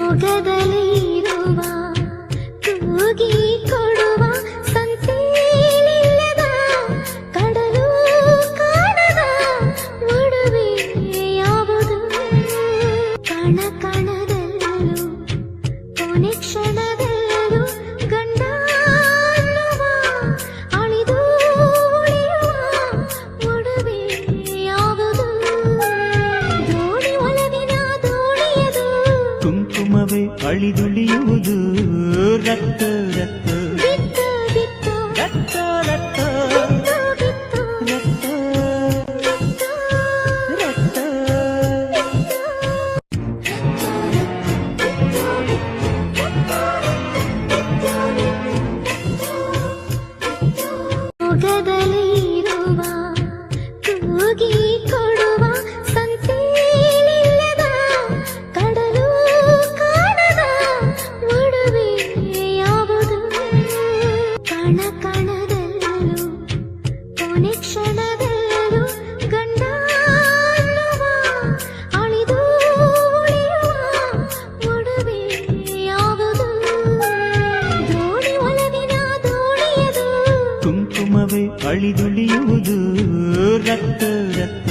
ಮೊಗದಲ್ಲಿರುವ ತೂಗಿ ಕೊಡುವ ಸಂತೇಲಿಲ್ಲದ ಕಡಲು ಕಾಣದ ಒಡವೆ ಯಾವುದು ಕಣ ಕಣದಲ್ಲೂ ಕೊನೆ ಕ್ಷಣದಲ್ಲೂ ಗಂಡ ಅನ್ನುವ ಅಳಿದು ಉಳಿಯುವ ಒಡವೆ ಯಾವುದು ದೋಣಿ ಒಲವಿನ ದೋಣಿಯದು ಕುಂಕುಮವೇ ಅಳಿದುಳಿಯುವುದು ರಕ್ತ ರಕ್ತ ಬಿತ್ತು ಬಿತ್ತು ರಕ್ತ ರಕ್ತ ಬಿತ್ತು ಬಿತ್ತು ರಕ್ತ ಮೊಗದಲ್ಲಿರುವ ತೂಗಿ ಕೊಡುವ ಸಂತೇಲಿಲ್ಲದ ಕಡಲು ಕಾಣದ ಒಡವೆ ಯಾವುದು ಕಣ ಕಣದಲ್ಲೂ ಕೊನೆ ಕ್ಷಣದಲ್ಲೂ ಗಂಡ ಅನ್ನುವ ಅಳಿದು ಉಳಿಯುವ ಒಡವೆ ಯಾವುದು ದೋಣಿ ಒಲವಿನ ದೋಣಿಯದು ಕುಂಕುಮವೇ ಅಳಿದುಳಿಯುವುದು ರಕ್ತ ರಕ್ತ